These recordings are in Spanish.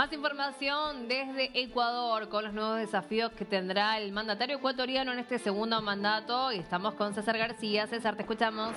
Más información desde Ecuador con los nuevos desafíos que tendrá el mandatario ecuatoriano en este segundo mandato. Y estamos con César García. César, te escuchamos.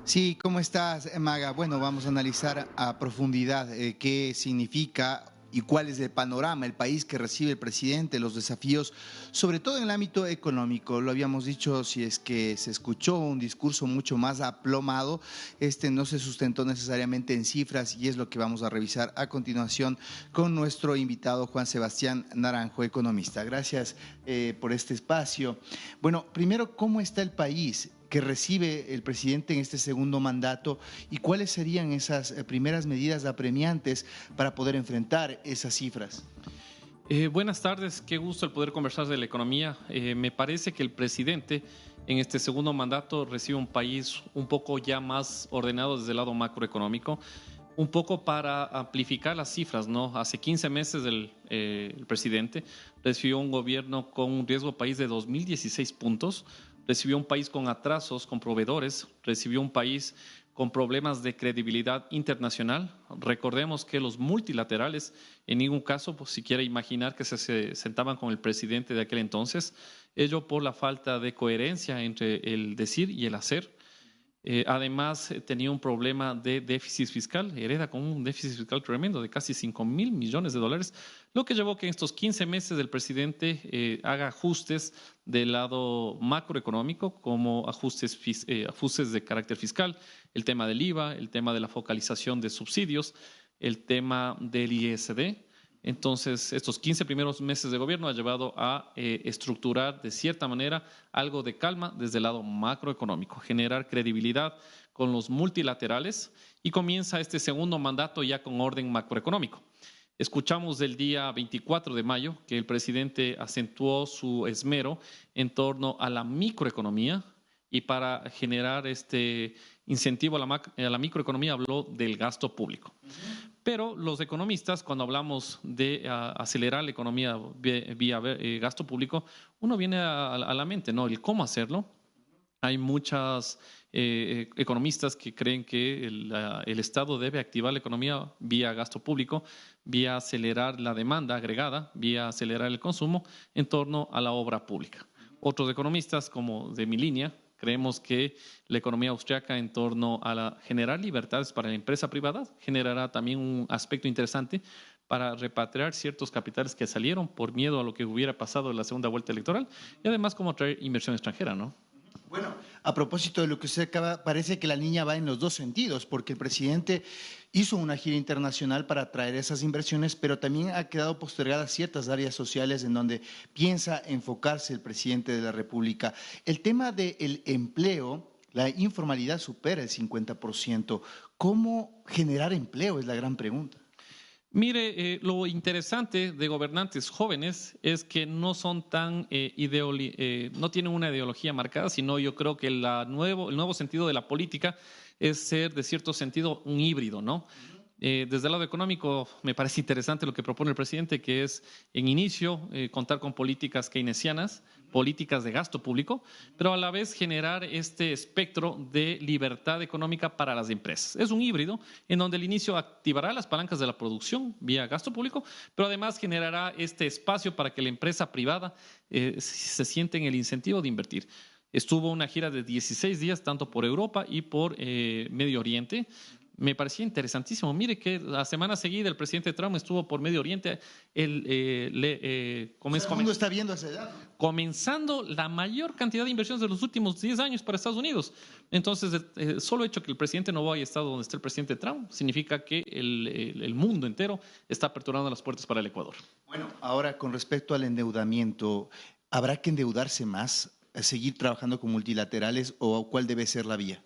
Sí, ¿cómo estás, Maga? Bueno, vamos a analizar a profundidad qué significa y cuál es el panorama, el país que recibe el presidente, los desafíos, sobre todo en el ámbito económico. Lo habíamos dicho, si es que se escuchó un discurso mucho más aplomado, este no se sustentó necesariamente en cifras y es lo que vamos a revisar a continuación con nuestro invitado Juan Sebastián Naranjo, economista. Gracias por este espacio. Bueno, primero, ¿cómo está el país que recibe el presidente en este segundo mandato y cuáles serían esas primeras medidas apremiantes para poder enfrentar esas cifras? Buenas tardes, qué gusto el poder conversar de la economía. Me parece que el presidente en este segundo mandato recibe un país un poco ya más ordenado desde el lado macroeconómico, un poco para amplificar las cifras, ¿no? Hace 15 meses el presidente recibió un gobierno con un riesgo país de 2016 puntos, recibió un país con atrasos, con proveedores, recibió un país con problemas de credibilidad internacional. Recordemos que los multilaterales en ningún caso pues, siquiera imaginar que se sentaban con el presidente de aquel entonces, ello por la falta de coherencia entre el decir y el hacer. Además, tenía un problema de déficit fiscal, hereda con un déficit fiscal tremendo de casi 5.000 millones de dólares, lo que llevó que en estos 15 meses el presidente haga ajustes del lado macroeconómico, como ajustes de carácter fiscal, el tema del IVA, el tema de la focalización de subsidios, el tema del ISD. Entonces, estos 15 primeros meses de gobierno ha llevado a estructurar de cierta manera algo de calma desde el lado macroeconómico, generar credibilidad con los multilaterales y comienza este segundo mandato ya con orden macroeconómico. Escuchamos del día 24 de mayo que el presidente acentuó su esmero en torno a la microeconomía y para generar este incentivo a la microeconomía habló del gasto público. Pero los economistas, cuando hablamos de acelerar la economía vía gasto público, uno viene a la mente, ¿no? El cómo hacerlo. Hay muchos economistas que creen que el Estado debe activar la economía vía gasto público, vía acelerar la demanda agregada, vía acelerar el consumo en torno a la obra pública. Otros economistas, como de mi línea, creemos que la economía austriaca en torno a generar libertades para la empresa privada generará también un aspecto interesante para repatriar ciertos capitales que salieron por miedo a lo que hubiera pasado en la segunda vuelta electoral y además como traer inversión extranjera, ¿no? Bueno, a propósito de lo que usted acaba, parece que la niña va en los dos sentidos, porque el presidente hizo una gira internacional para atraer esas inversiones, pero también ha quedado postergadas ciertas áreas sociales en donde piensa enfocarse el presidente de la República. El tema del empleo, la informalidad supera el 50%. ¿Cómo generar empleo? Es la gran pregunta. Mire, lo interesante de gobernantes jóvenes es que no son tan no tienen una ideología marcada, sino yo creo que el nuevo sentido de la política es ser, de cierto sentido, un híbrido, ¿no? Desde el lado económico me parece interesante lo que propone el presidente, que es en inicio contar con políticas keynesianas, políticas de gasto público, pero a la vez generar este espectro de libertad económica para las empresas. Es un híbrido en donde el inicio activará las palancas de la producción vía gasto público, pero además generará este espacio para que la empresa privada se siente en el incentivo de invertir. Estuvo una gira de 16 días tanto por Europa y por Medio Oriente. Me parecía interesantísimo. Mire que la semana seguida el presidente Trump estuvo por Medio Oriente. El mundo está viendo esa edad. Comenzando la mayor cantidad de inversiones de los últimos 10 años para Estados Unidos. Entonces, solo hecho que el presidente no haya estado donde está el presidente Trump significa que el mundo entero está aperturando las puertas para el Ecuador. Bueno, ahora con respecto al endeudamiento, ¿habrá que endeudarse más, seguir trabajando con multilaterales o cuál debe ser la vía?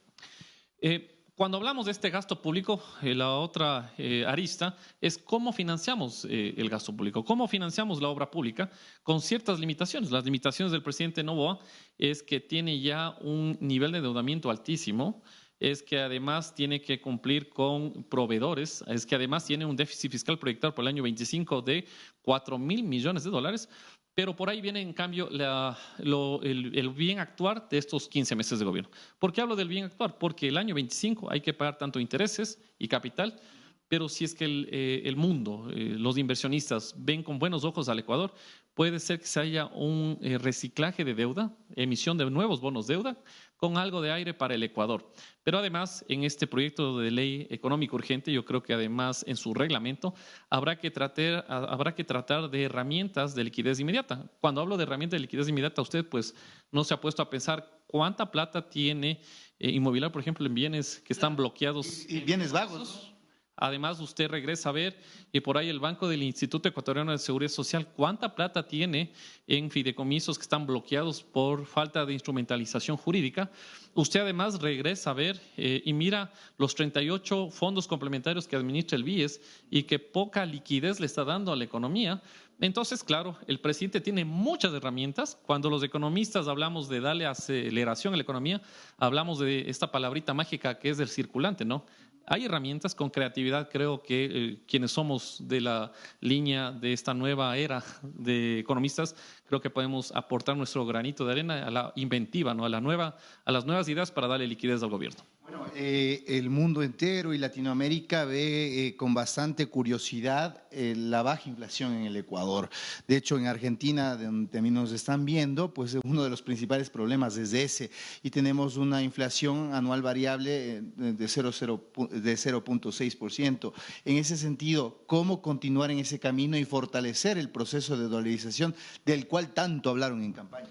Cuando hablamos de este gasto público, la otra arista es cómo financiamos el gasto público, cómo financiamos la obra pública con ciertas limitaciones. Las limitaciones del presidente Noboa es que tiene ya un nivel de endeudamiento altísimo, es que además tiene que cumplir con proveedores, es que además tiene un déficit fiscal proyectado por el año 25 de 4.000 millones de dólares. Pero por ahí viene, en cambio, el bien actuar de estos 15 meses de gobierno. ¿Por qué hablo del bien actuar? Porque el año 25 hay que pagar tanto intereses y capital, pero si es que el mundo, los inversionistas ven con buenos ojos al Ecuador, puede ser que se haya un reciclaje de deuda, emisión de nuevos bonos deuda, con algo de aire para el Ecuador. Pero además, en este proyecto de ley económico urgente, yo creo que además en su reglamento habrá que tratar de herramientas de liquidez inmediata. Cuando hablo de herramientas de liquidez inmediata, usted pues no se ha puesto a pensar cuánta plata tiene inmobiliario, por ejemplo, en bienes que están bloqueados. Y bienes vagos. Además, usted regresa a ver y por ahí el Banco del Instituto Ecuatoriano de Seguridad Social, ¿cuánta plata tiene en fideicomisos que están bloqueados por falta de instrumentalización jurídica? Usted además regresa a ver y mira los 38 fondos complementarios que administra el BIES y que poca liquidez le está dando a la economía. Entonces, claro, el presidente tiene muchas herramientas. Cuando los economistas hablamos de darle aceleración a la economía, hablamos de esta palabrita mágica que es del circulante, ¿no? Hay herramientas con creatividad, creo que quienes somos de la línea de esta nueva era de economistas, creo que podemos aportar nuestro granito de arena a la inventiva, ¿no? a las nuevas ideas para darle liquidez al gobierno. Bueno, el mundo entero y Latinoamérica ve con bastante curiosidad la baja inflación en el Ecuador. De hecho, en Argentina, donde también nos están viendo, pues uno de los principales problemas es ese. Y tenemos una inflación anual variable de 0.6%. En ese sentido, ¿cómo continuar en ese camino y fortalecer el proceso de dolarización del cual tanto hablaron en campaña?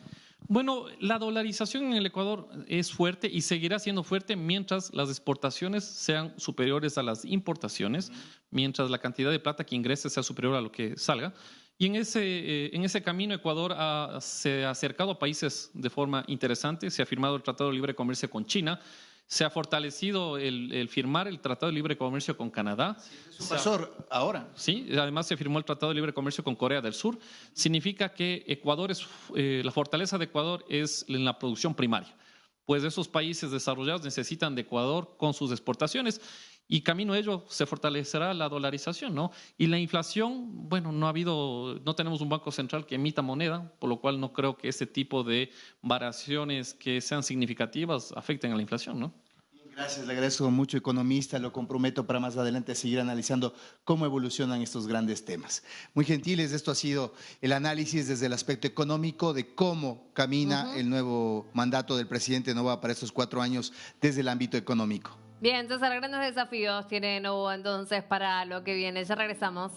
Bueno, la dolarización en el Ecuador es fuerte y seguirá siendo fuerte mientras las exportaciones sean superiores a las importaciones, mientras la cantidad de plata que ingrese sea superior a lo que salga. Y en ese camino Ecuador se ha acercado a países de forma interesante, se ha firmado el Tratado de Libre Comercio con China, se ha fortalecido el firmar el Tratado de Libre Comercio con Canadá. Eso pasó ahora. Sí, además se firmó el Tratado de Libre Comercio con Corea del Sur. Significa que Ecuador la fortaleza de Ecuador es en la producción primaria. Pues esos países desarrollados necesitan de Ecuador con sus exportaciones y camino a ello se fortalecerá la dolarización, ¿no? Y la inflación, bueno, no tenemos un banco central que emita moneda, por lo cual no creo que ese tipo de variaciones que sean significativas afecten a la inflación, ¿no? Gracias, le agradezco mucho, economista. Lo comprometo para más adelante seguir analizando cómo evolucionan estos grandes temas. Muy gentiles, esto ha sido el análisis desde el aspecto económico de cómo camina el nuevo mandato del presidente Noboa para estos 4 años desde el ámbito económico. Bien, entonces grandes desafíos tiene Noboa entonces para lo que viene. Ya regresamos.